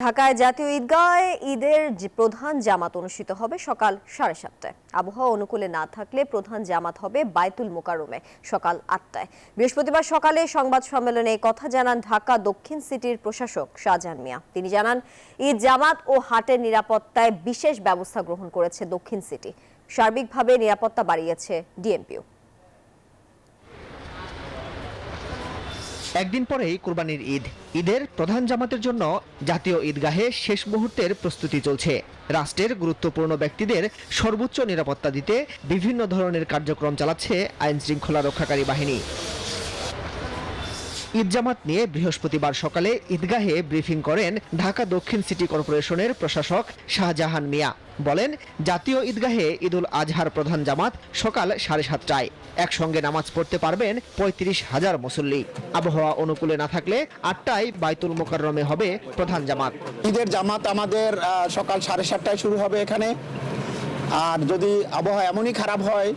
ঢাকায় জাতীয় ঈদগাহে ঈদের প্রধান জামাত অনুষ্ঠিত হবে সকাল 7:30টায়। আবহাওয়া অনুকূলে না থাকলে প্রধান জামাত হবে বায়তুল মোকাররমে সকাল 8টায়। বৃহস্পতিবার সকালে সংবাদ সম্মেলনে এই কথা জানান ঢাকা দক্ষিণ সিটির প্রশাসক শাহজাহান মিয়া। তিনি জানান, ঈদ জামাত ও হাটের নিরাপত্তায় বিশেষ ব্যবস্থা গ্রহণ করেছে দক্ষিণ সিটি। সার্বিকভাবে নিরাপত্তা বাড়িয়েছে ডিএমপিও। একদিন পরেই কুরবানির ঈদ। ঈদের প্রধান জামাতের জন্য জাতীয় ঈদগাহে শেষ মুহূর্তের প্রস্তুতি চলছে। রাষ্ট্রের গুরুত্বপূর্ণ ব্যক্তিদের সর্বোচ্চ নিরাপত্তা দিতে বিভিন্ন ধরনের কার্যক্রম চালাচ্ছে আইন শৃঙ্খলা রক্ষাকারী বাহিনী। ঈদ জামাত নিয়ে বৃহস্পতিবার সকালে ঈদগাহে ব্রিফিং করেন ঢাকা দক্ষিণ সিটি কর্পোরেশনের প্রশাসক শাহজাহান মিয়া। বলেন, জাতীয় ঈদগাহে ঈদুল আজহার প্রধান জামাত সকাল 7:30টায়। একসঙ্গে নামাজ পড়তে পারবেন 35,000 মুসল্লি। আবহাওয়া অনুকূলে না থাকলে 8টায় বায়তুল মোকাররমে হবে প্রধান জামাত। ঈদের জামাত আমাদের সকাল 7:30টায় শুরু হবে এখানে। আর যদি আবহাওয়া এমনই খারাপ হয়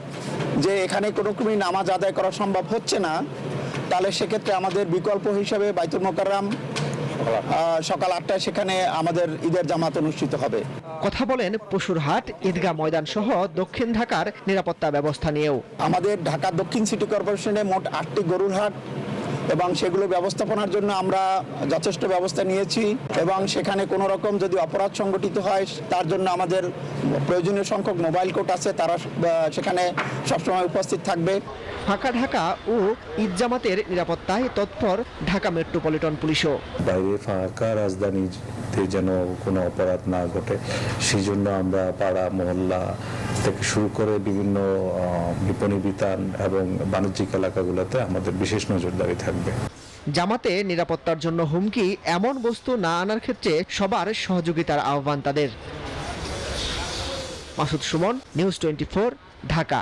যে এখানে কোনো রকমই নামাজ আদায় করা সম্ভব হচ্ছে না, তাহলে সেক্ষেত্রে আমাদের বিকল্প হিসেবে বায়তুল মোকাররম সকাল 8টায় সেখানে আমাদের ঈদের জামাত অনুষ্ঠিত হবে। কথা বলেন পশুরহাট, ঈদগাহ ময়দান সহ দক্ষিণ ঢাকার নিরাপত্তা ব্যবস্থা নিয়েও। আমাদের ঢাকা দক্ষিণ সিটি কর্পোরেশনে মোট 8টি গরুর হাট এবং সেগুলো ব্যবস্থাপনার জন্য আমরা যথেষ্ট ব্যবস্থা নিয়েছি এবং সেখানে কোনো রকম যদি অপরাধ সংগঠিত হয় তার জন্য আমাদের প্রয়োজনীয় সংখ্যক মোবাইল কোর্ট আছে, তারা সেখানে সবসময় উপস্থিত থাকবে। ফাঁকা ঢাকা ও ঈদ জামাতের নিরাপত্তায় তৎপর ঢাকা মেট্রোপলিটন পুলিশও। বাইরে ফাঁকা রাজধানীতে যেন কোনো অপরাধ না ঘটে সেই জন্য আমরা পাড়া মহল্লা থেকে শুরু করে বিভিন্ন বিপণী বিতান এবং বাণিজ্যিক এলাকাগুলোতে আমাদের বিশেষ নজরদারি থাকবে। জামাতে নিরাপত্তার জন্য হুমকি এমন বস্তু না আনার ক্ষেত্রে সবার সহযোগিতার আহ্বান তাদের। মাসুদ সুমন, নিউজ 24, ঢাকা।